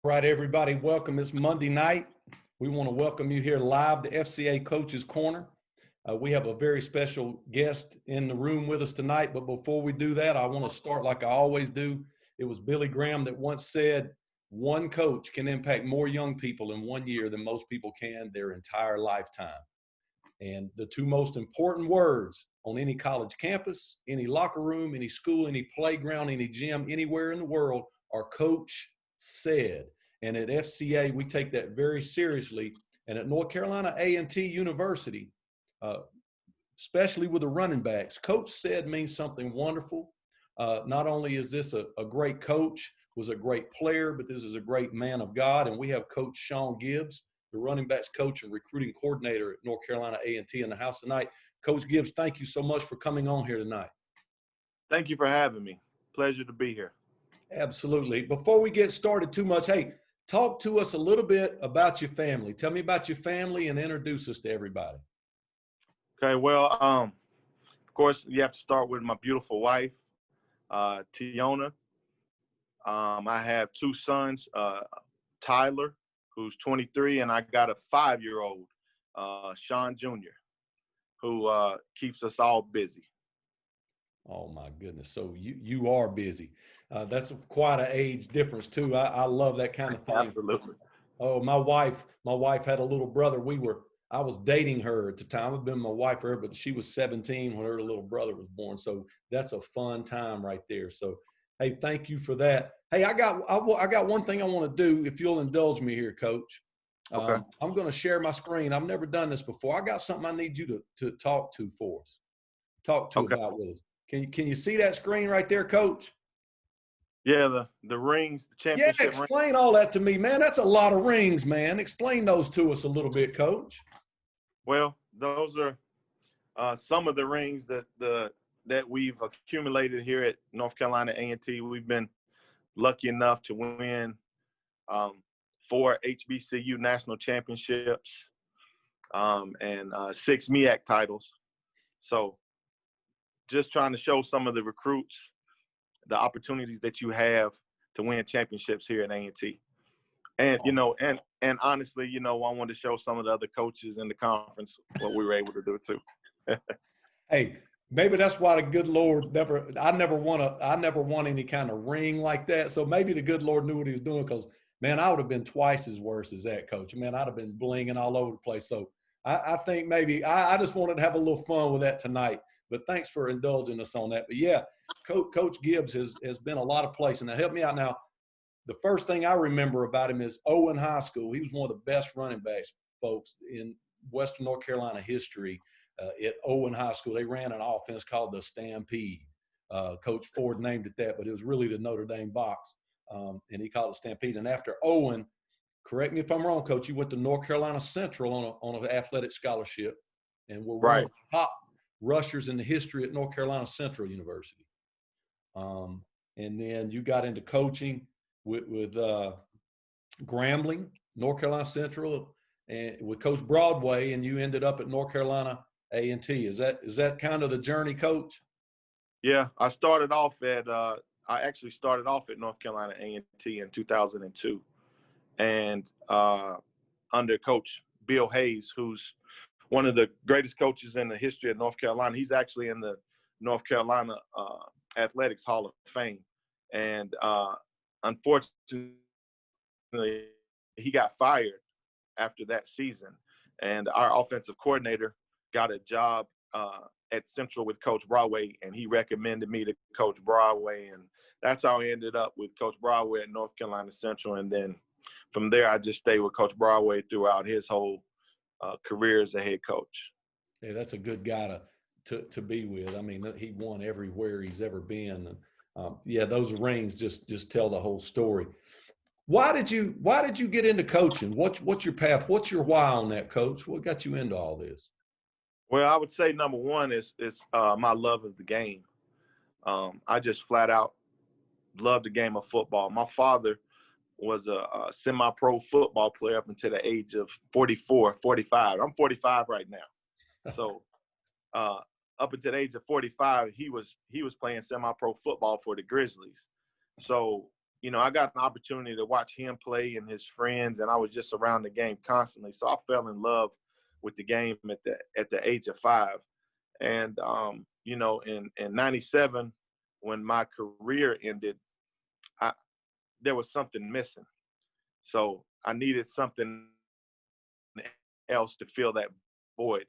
Right, everybody, welcome. It's Monday night. We want to welcome you here live to FCA Coach's Corner. We have a very special guest in the room with us tonight, but before we do that, I want to start like I always do. It was Billy Graham that once said, one coach can impact more young people in 1 year than most people can their entire lifetime. And the two most important words on any college campus, any locker room, any school, any playground, any gym, anywhere in the world are coach said. And at FCA, we take that very seriously. And at North Carolina A&T University, especially with the running backs, coach said means something wonderful. Not only is this a great coach, was a great player, but this is a great man of God. And we have Coach Shawn Gibbs, the running backs coach and recruiting coordinator at North Carolina A&T in the house tonight. Coach Gibbs, thank you so much for coming on here tonight. Thank you for having me. Pleasure to be here. Absolutely. Before we get started too much, hey, talk to us a little bit about your family. Tell me about your family and introduce us to everybody. Okay, well, of course, you have to start with my beautiful wife, Tiona. I have two sons, Tyler, who's 23, and I got a 5-year-old, Shawn Jr., who keeps us all busy. Oh, my goodness. So you are busy. That's quite an age difference, too. I love that kind of thing. Absolutely. Oh, my wife had a little brother. I was dating her at the time. I've been my wife for her, but she was 17 when her little brother was born. So that's a fun time right there. So, hey, thank you for that. Hey, I got one thing I want to do, if you'll indulge me here, Coach. Okay. I'm going to share my screen. I've never done this before. I got something I need you to talk to for us. About with us. Can you see that screen right there, Coach? Yeah, the rings, the championship. Yeah, explain all that to me, man. That's a lot of rings, man. Explain those to us a little bit, Coach. Well, those are some of the rings that we've accumulated here at North Carolina A&T. We've been lucky enough to win 4 HBCU national championships and 6 MEAC titles. So just trying to show some of the recruits the opportunities that you have to win championships here at A&T. And, and honestly, I want to show some of the other coaches in the conference what we were able to do too. Hey, maybe that's why the good Lord I never won any kind of ring like that. So maybe the good Lord knew what he was doing, because, man, I would have been twice as worse as that, Coach. Man, I'd have been blinging all over the place. So I think maybe I just wanted to have a little fun with that tonight. But thanks for indulging us on that. But, yeah, Coach Gibbs has been a lot of places. Now, help me out now. The first thing I remember about him is Owen High School. He was one of the best running backs, folks, in Western North Carolina history. At Owen High School, they ran an offense called the Stampede. Coach Ford named it that, but it was really the Notre Dame Box, and he called it Stampede. And after Owen, correct me if I'm wrong, Coach, you went to North Carolina Central on an athletic scholarship, and were one of the top rushers in the history at North Carolina Central University. And then you got into coaching with Grambling, North Carolina Central, and with Coach Broadway, and you ended up at North Carolina A&T. Is that kind of the journey, Coach? Yeah, I actually started off at North Carolina A&T in 2002, and under Coach Bill Hayes, who's one of the greatest coaches in the history of North Carolina. He's actually in the North Carolina Athletics Hall of Fame, and unfortunately, he got fired after that season, and our offensive coordinator got a job at Central with Coach Broadway, and he recommended me to Coach Broadway, and that's how I ended up with Coach Broadway at North Carolina Central. And then from there, I just stayed with Coach Broadway throughout his whole career as a head coach. Yeah, that's a good guy to be with. I mean, he won everywhere he's ever been. And yeah, those rings just tell the whole story. Why did you get into coaching? What's your path? What's your why on that, Coach? What got you into all this? Well, I would say number one is my love of the game. I just flat out love the game of football. My father was a semi-pro football player up until the age of 44, 45. I'm 45 right now. So up until the age of 45, he was playing semi-pro football for the Grizzlies. So I got an opportunity to watch him play and his friends, and I was just around the game constantly. So I fell in love with the game at the age of 5. And in '97, when my career ended, there was something missing. So I needed something else to fill that void.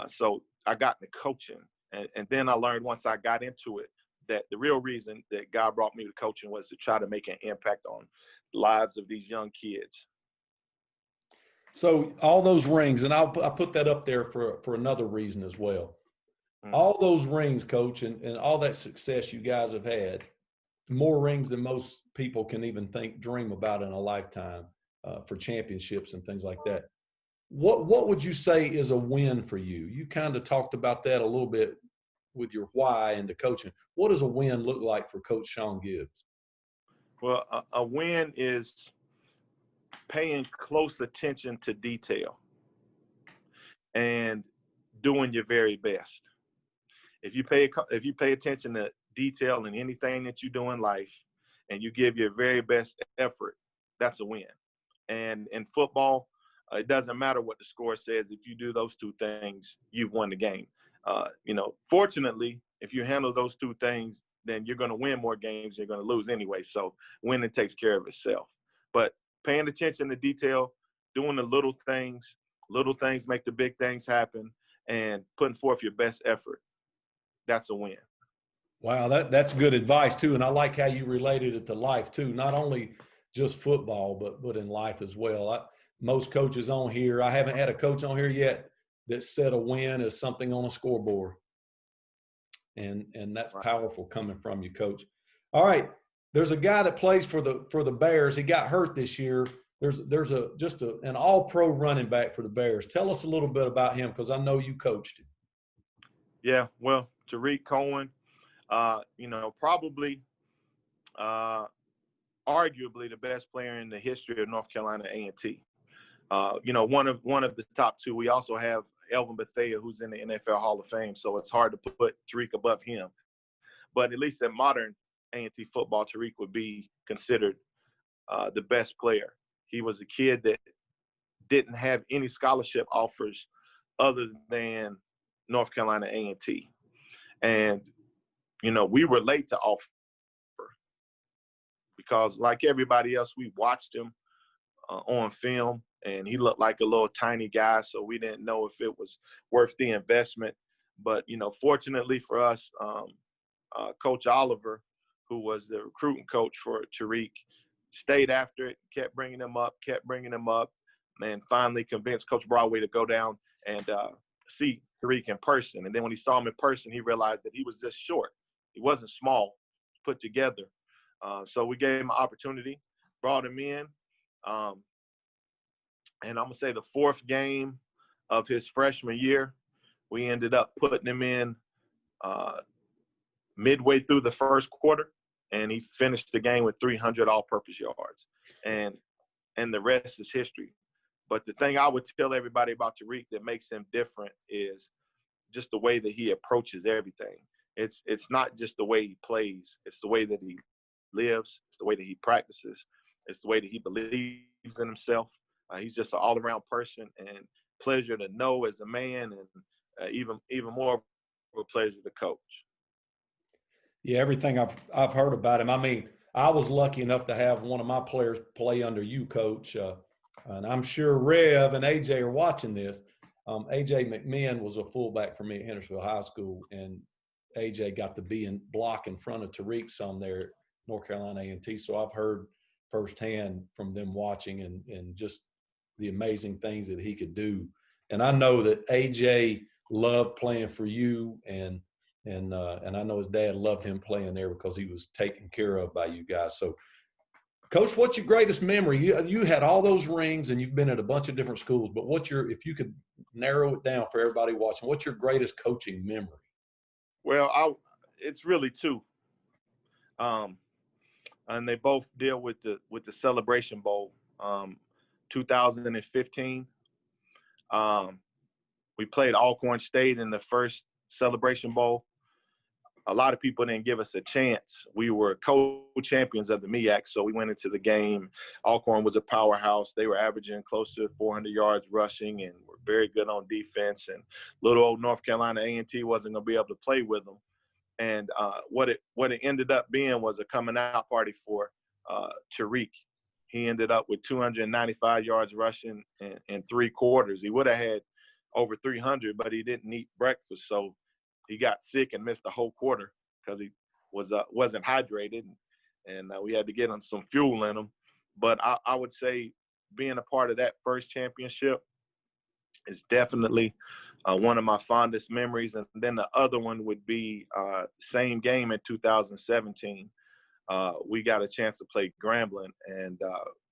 So I got into coaching, and then I learned once I got into it that the real reason that God brought me to coaching was to try to make an impact on the lives of these young kids. So all those rings, and I'll put that up there for another reason as well. Mm-hmm. All those rings, Coach, and all that success you guys have had, more rings than most people can even dream about in a lifetime, for championships and things like that. What would you say is a win for you? You kind of talked about that a little bit with your why into coaching. What does a win look like for Coach Shawn Gibbs? Well, a win is paying close attention to detail and doing your very best. If you pay attention to detail in anything that you do in life, and you give your very best effort, that's a win. And in football, it doesn't matter what the score says. If you do those two things, you've won the game. Fortunately, if you handle those two things, then you're going to win more games. You're going to lose anyway. So winning takes care of itself. But paying attention to detail, doing the little things make the big things happen, and putting forth your best effort, that's a win. Wow, that's good advice too, and I like how you related it to life too. Not only just football, but in life as well. Most coaches on here, I haven't had a coach on here yet that said a win is something on a scoreboard, and that's powerful coming from you, Coach. All right, there's a guy that plays for the Bears. He got hurt this year. There's an all-pro running back for the Bears. Tell us a little bit about him, because I know you coached him. Yeah, well, Tariq Cohen. Probably arguably the best player in the history of North Carolina A&T. One of the top two. We also have Elvin Bethea, who's in the NFL Hall of Fame, so it's hard to put Tariq above him. But at least in modern A&T football, Tariq would be considered the best player. He was a kid that didn't have any scholarship offers other than North Carolina A&T. And we were late to offer because, like everybody else, we watched him on film, and he looked like a little tiny guy, so we didn't know if it was worth the investment. But, fortunately for us, Coach Oliver, who was the recruiting coach for Tariq, stayed after it, kept bringing him up, and finally convinced Coach Broadway to go down and see Tariq in person. And then when he saw him in person, he realized that he was just short. He wasn't small, put together. So we gave him an opportunity, brought him in. And I'm going to say the fourth game of his freshman year, we ended up putting him in midway through the first quarter, and he finished the game with 300 all-purpose yards. And the rest is history. But the thing I would tell everybody about Tariq that makes him different is just the way that he approaches everything. It's not just the way he plays. It's the way that he lives. It's the way that he practices. It's the way that he believes in himself. He's just an all-around person, and pleasure to know as a man, and even more of a pleasure to coach. Yeah, everything I've heard about him. I mean, I was lucky enough to have one of my players play under you, Coach, and I'm sure Rev and AJ are watching this. AJ McMahon was a fullback for me at Hendersonville High School, and AJ got to be in block in front of Tariq some there at North Carolina A&T. So I've heard firsthand from them watching and just the amazing things that he could do. And I know that AJ loved playing for you, and I know his dad loved him playing there because he was taken care of by you guys. So, Coach, what's your greatest memory? You had all those rings, and you've been at a bunch of different schools. But if you could narrow it down for everybody watching, what's your greatest coaching memory? Well, it's really two, and they both deal with the Celebration Bowl, 2015. We played Alcorn State in the first Celebration Bowl. a lot of people didn't give us a chance. We were co-champions of the MEAC, so we went into the game. Alcorn was a powerhouse. They were averaging close to 400 yards rushing and were very good on defense. And little old North Carolina A&T wasn't going to be able to play with them. And what it ended up being was a coming out party for Tariq. He ended up with 295 yards rushing in 3 quarters. He would have had over 300, but he didn't eat breakfast, so he got sick and missed the whole quarter because he wasn't hydrated, and we had to get him some fuel in him. But I would say being a part of that first championship is definitely one of my fondest memories. And then the other one would be same game in 2017. We got a chance to play Grambling, and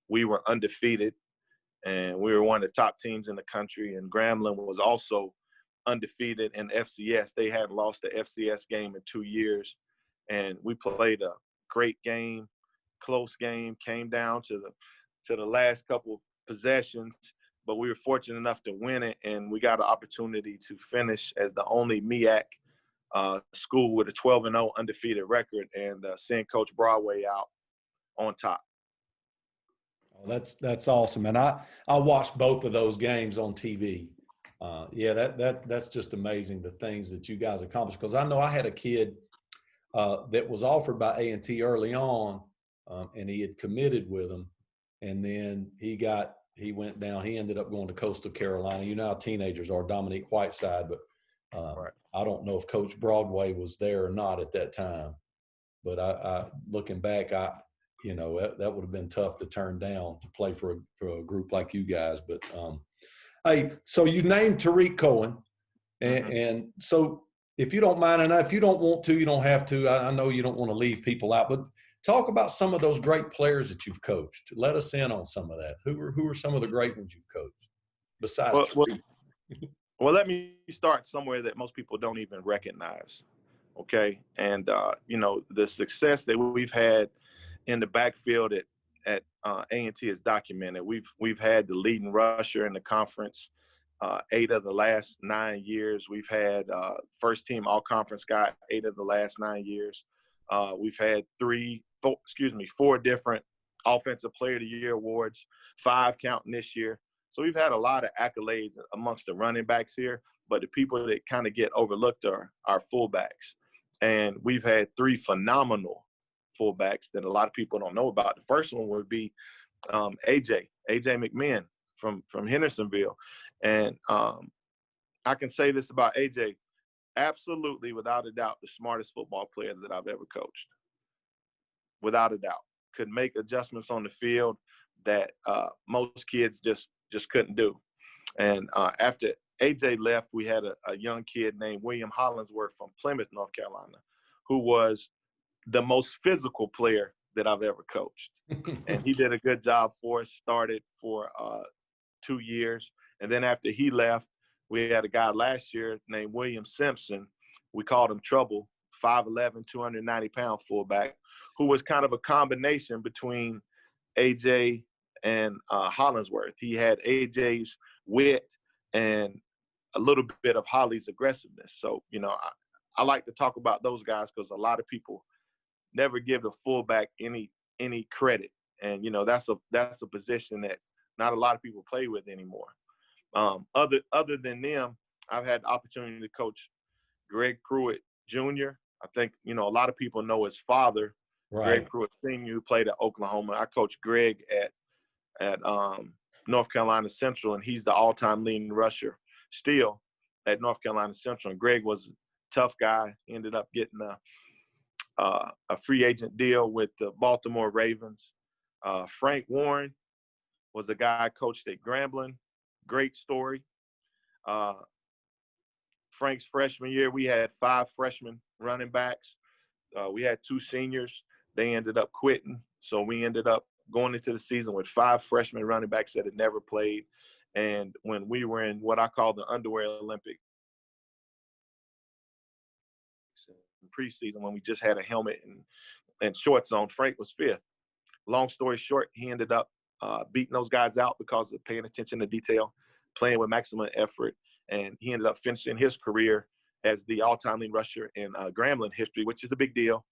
we were undefeated, and we were one of the top teams in the country. And Grambling was also undefeated in FCS. They hadn't lost the FCS game in 2 years, and we played a great game, close game, came down to the last couple possessions, but we were fortunate enough to win it, and we got an opportunity to finish as the only MEAC school with a 12-0 undefeated record, and send Coach Broadway out on top. Oh, that's awesome, and I watched both of those games on TV. Yeah, that's just amazing, the things that you guys accomplished. Because I know I had a kid that was offered by A&T early on, and he had committed with them, and then he went down. He ended up going to Coastal Carolina. You know how teenagers are, Dominique Whiteside, but Right. I don't know if Coach Broadway was there or not at that time. But I looking back, that would have been tough to turn down to play for a group like you guys. But hey, so you named Tariq Cohen, and so if you don't mind, and if you don't want to, you don't have to. I know you don't want to leave people out, but talk about some of those great players that you've coached. Let us in on some of that. Who are some of the great ones you've coached besides Tariq? Well, let me start somewhere that most people don't even recognize. Okay, and the success that we've had in the backfield at A&T is documented. We've had the leading rusher in the conference 8 of the last 9 years. We've had first team all conference guy 8 of the last 9 years. We've had 4 different offensive player of the year awards, 5 counting this year. So we've had a lot of accolades amongst the running backs here, but the people that kind of get overlooked are our fullbacks. And we've had 3 phenomenal fullbacks that a lot of people don't know about. The first one would be AJ McMahon from Hendersonville. And I can say this about AJ, absolutely, without a doubt, the smartest football player that I've ever coached. Without a doubt. Could make adjustments on the field that most kids just couldn't do. And after AJ left, we had a young kid named William Hollingsworth from Plymouth, North Carolina, who was the most physical player that I've ever coached. And he did a good job for us, started for 2 years. And then after he left, we had a guy last year named William Simpson. We called him Trouble, 5'11", 290-pound fullback, who was kind of a combination between AJ and Hollingsworth. He had AJ's wit and a little bit of Holly's aggressiveness. So, I like to talk about those guys because a lot of people never give the fullback any credit. And, that's a position that not a lot of people play with anymore. Other than them, I've had the opportunity to coach Greg Pruitt Jr. I think, a lot of people know his father, right. Greg Pruitt Sr., who played at Oklahoma. I coached Greg at North Carolina Central, and he's the all-time leading rusher still at North Carolina Central. And Greg was a tough guy. He ended up getting a free agent deal with the Baltimore Ravens. Frank Warren was a guy I coached at Grambling. Great story. Frank's freshman year, we had 5 freshman running backs. We had 2 seniors. They ended up quitting. So we ended up going into the season with 5 freshman running backs that had never played. And when we were in what I call the underwear Olympics in preseason, when we just had a helmet and shorts on, Frank was 5th. Long story short, he ended up beating those guys out because of paying attention to detail, playing with maximum effort, and he ended up finishing his career as the all-time leading rusher in Grambling history, which is a big deal.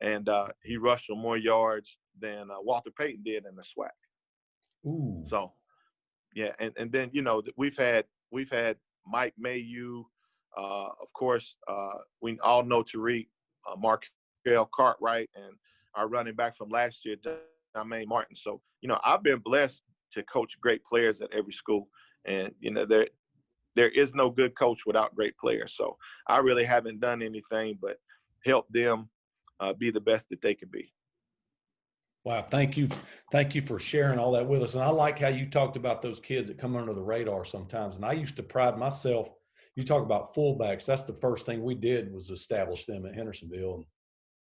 And he rushed for more yards than Walter Payton did in the SWAC. Ooh. So, yeah, and then we've had Mike Mayu, of course. We all know Tariq, Markel Cartwright, and our running back from last year, Jermaine Martin. So, I've been blessed to coach great players at every school, and there is no good coach without great players. So I really haven't done anything but help them be the best that they can be. Wow. Thank you. Thank you for sharing all that with us. And I like how you talked about those kids that come under the radar sometimes. And I used to pride myself, you talk about fullbacks. That's the first thing we did was establish them at Hendersonville. And,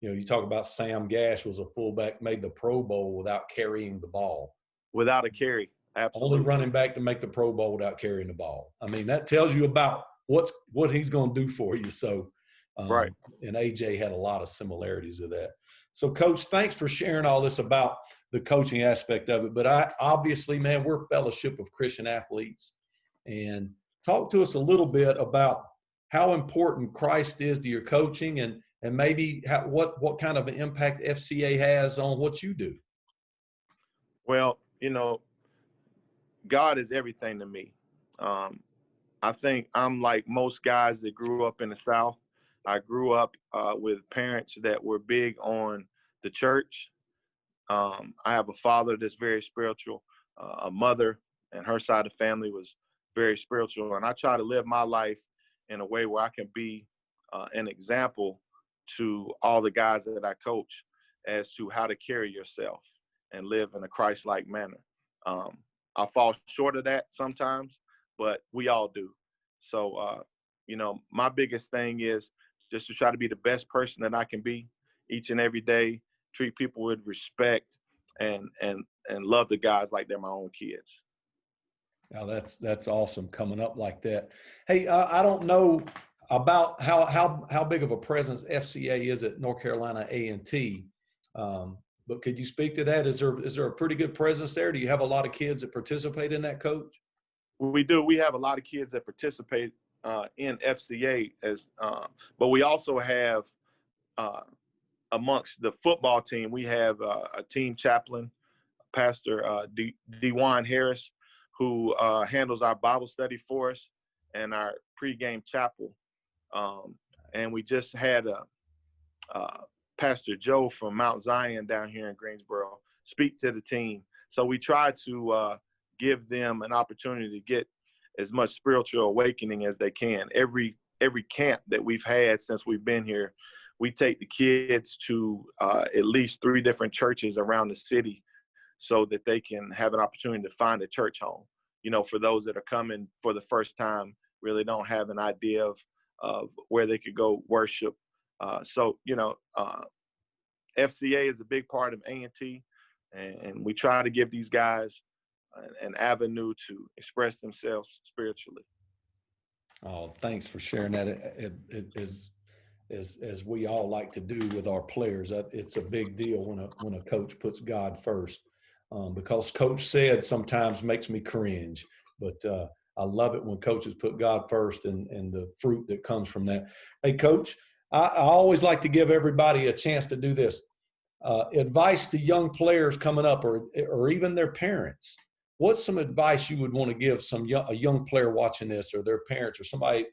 you talk about Sam Gash was a fullback, made the Pro Bowl without carrying the ball. Without a carry. Absolutely. Only running back to make the Pro Bowl without carrying the ball. I mean, that tells you about what he's going to do for you. So, right. And AJ had a lot of similarities of that. So, Coach, thanks for sharing all this about the coaching aspect of it. But obviously, man, we're a fellowship of Christian athletes. And talk to us a little bit about how important Christ is to your coaching and maybe what kind of an impact FCA has on what you do. Well, God is everything to me. I think I'm like most guys that grew up in the South. I grew up with parents that were big on the church. I have a father that's very spiritual, a mother, and her side of the family was very spiritual. And I try to live my life in a way where I can be an example to all the guys that I coach as to how to carry yourself and live in a Christ-like manner. I fall short of that sometimes, but we all do. So, my biggest thing is just to try to be the best person that I can be each and every day, treat people with respect and love the guys like they're my own kids. Now that's awesome coming up like that. Hey, I don't know about how big of a presence FCA is at North Carolina A&T, but could you speak to that? Is there a pretty good presence there? Do you have a lot of kids that participate in that, Coach? We do. We have a lot of kids that participate in FCA but we also have amongst the football team, we have a team chaplain, Pastor DeJuan Harris, who handles our Bible study for us and our pregame chapel. And we just had Pastor Joe from Mount Zion down here in Greensboro speak to the team. So we try to give them an opportunity to get as much spiritual awakening as they can. Every camp that we've had since we've been here, we take the kids to at least 3 different churches around the city so that they can have an opportunity to find a church home. For those that are coming for the first time, really don't have an idea of where they could go worship. FCA is a big part of A&T, and we try to give these guys an avenue to express themselves spiritually. Oh, thanks for sharing that. As we all like to do with our players, it's a big deal when a coach puts God first, because Coach said sometimes makes me cringe, but I love it when coaches put God first and the fruit that comes from that. Hey, Coach, I always like to give everybody a chance to do this. Advice to young players coming up or even their parents. What's some advice you would want to give a young player watching this, or their parents, or somebody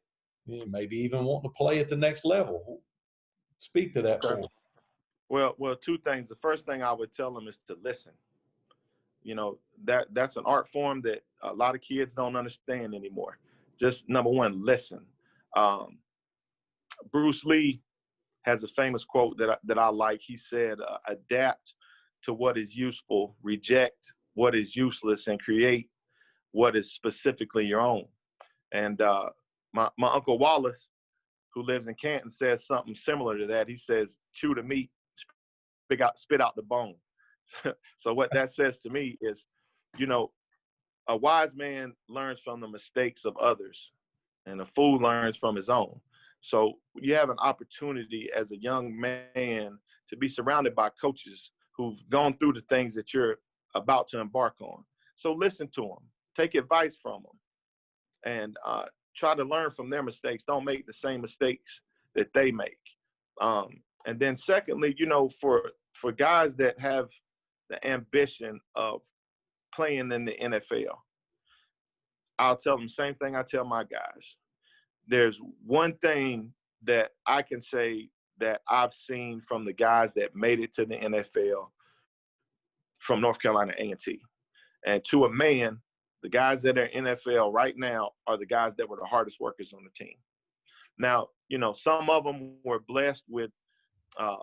maybe even wanting to play at the next level? Speak to that for me. Well, 2 things. The first thing I would tell them is to listen. That's an art form that a lot of kids don't understand anymore. Just number one, listen. Bruce Lee has a famous quote that I like. He said, adapt to what is useful, reject what is useless, and create what is specifically your own. And my Uncle Wallace, who lives in Canton, says something similar to that. He says, chew the meat, spit out the bone. So what that says to me is, a wise man learns from the mistakes of others, and a fool learns from his own. So you have an opportunity as a young man to be surrounded by coaches who've gone through the things that you're about to embark on. So listen to them, take advice from them, and try to learn from their mistakes. Don't make the same mistakes that they make. And then secondly, you know, for guys that have the ambition of playing in the NFL, I'll tell them the same thing I tell my guys. There's one thing that I can say that I've seen from the guys that made it to the NFL from North Carolina A&T. And to a man, the guys that are in NFL right now are the guys that were the hardest workers on the team. Now, you know, some of them were blessed with some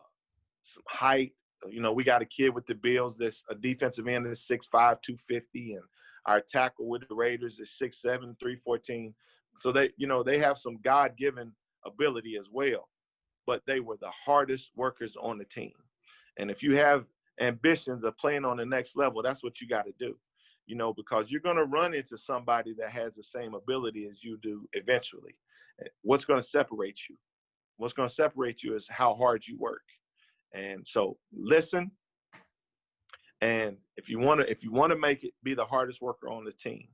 height. You know, we got a kid with the Bills that's a defensive end that's 6'5", 250, and our tackle with the Raiders is 6'7", 314. So they, you know, they have some God-given ability as well, but they were the hardest workers on the team. And if you have ambitions of playing on the next level, that's what you got to do, you know, because you're going to run into somebody that has the same ability as you do eventually. What's going to separate you? What's going to separate you is how hard you work. And so listen, and if you want to make it, be the hardest worker on the team.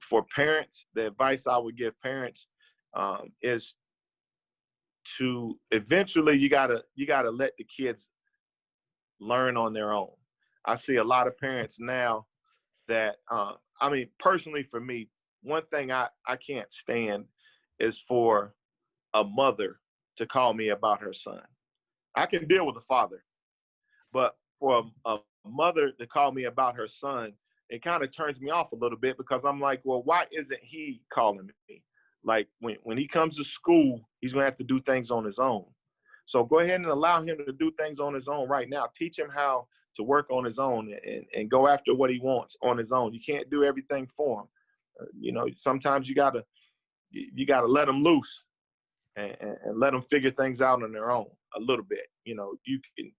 For parents, the advice I would give parents is to eventually you gotta let the kids learn on their own. I see a lot of parents now that I mean, personally for me, one thing I can't stand is for a mother to call me about her son. I can deal with a father, but for a mother to call me about her son, it kind of turns me off a little bit, because I'm like, well, why isn't he calling me? Like when he comes to school, he's going to have to do things on his own. So go ahead and allow him to do things on his own right now. Teach him how to work on his own and go after what he wants on his own. You can't do everything for him. You know, sometimes you gotta let them loose and let them figure things out on their own a little bit. You know, you can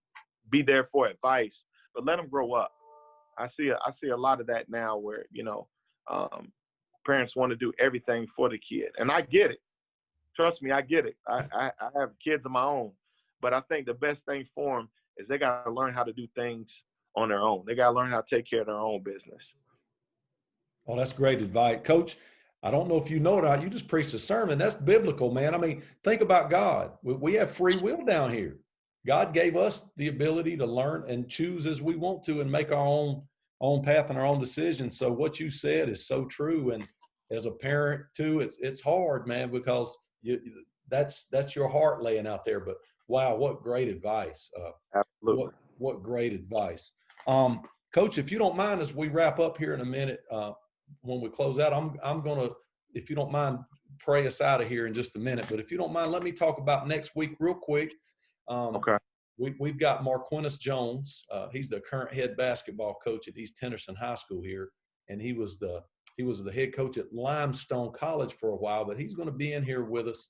be there for advice, but let them grow up. I see a lot of that now where, you know, parents want to do everything for the kid. And I get it. Trust me, I get it. I have kids of my own. But I think the best thing for them is they got to learn how to do things on their own. They got to learn how to take care of their own business. Oh, that's great advice. Coach, I don't know if you know it or not, you just preached a sermon. That's biblical, man. I mean, think about God. We have free will down here. God gave us the ability to learn and choose as we want to and make our own path and our own decisions. So what you said is so true. And as a parent too, it's hard, man, because that's your heart laying out there. But wow, what great advice. Absolutely. What great advice. Coach, if you don't mind, as we wrap up here in a minute, when we close out, I'm going to, if you don't mind, pray us out of here in just a minute. But if you don't mind, let me talk about next week real quick. Okay. We've got Marquinus Jones. He's the current head basketball coach at East Henderson High School here, and he was the head coach at Limestone College for a while. But he's going to be in here with us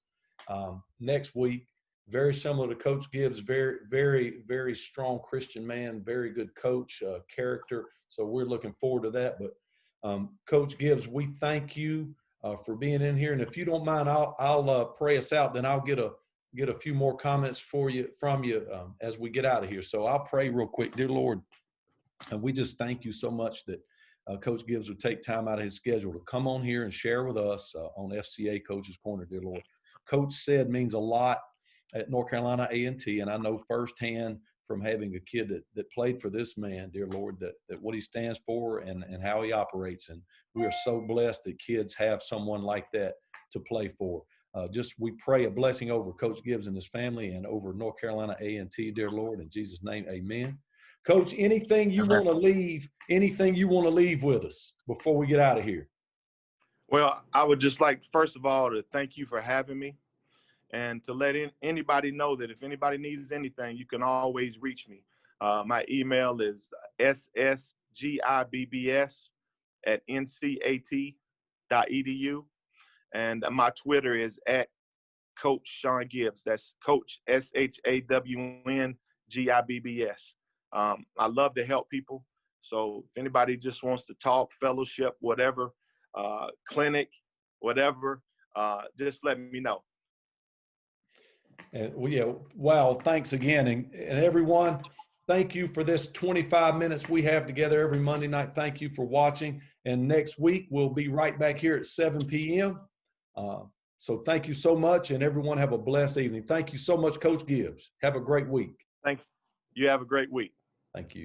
next week. Very similar to Coach Gibbs. Very, very, very strong Christian man. Very good coach, character. So we're looking forward to that. But Coach Gibbs, we thank you for being in here. And if you don't mind, I'll pray us out. Then I'll get a few more comments from you as we get out of here. So I'll pray real quick. Dear Lord, and we just thank you so much that Coach Gibbs would take time out of his schedule to come on here and share with us on FCA Coach's Corner, dear Lord. Coach said means a lot at North Carolina A&T, and I know firsthand from having a kid that played for this man, dear Lord, that what he stands for and how he operates. And we are so blessed that kids have someone like that to play for. Just we pray a blessing over Coach Gibbs and his family and over North Carolina A&T, dear Lord, in Jesus' name, amen. Coach, anything you want to leave with us before we get out of here? Well, I would just like, first of all, to thank you for having me, and to let anybody know that if anybody needs anything, you can always reach me. My email is ssgibbs@ncat.edu. And my Twitter is @Coach Shawn Gibbs. That's Coach SHAWNGIBBS. I love to help people. So if anybody just wants to talk, fellowship, whatever, clinic, whatever, just let me know. And wow, thanks again. And everyone, thank you for this 25 minutes we have together every Monday night. Thank you for watching. And next week, we'll be right back here at 7 p.m. So thank you so much, and everyone have a blessed evening. Thank you so much, Coach Gibbs. Have a great week. Thanks. You have a great week. Thank you.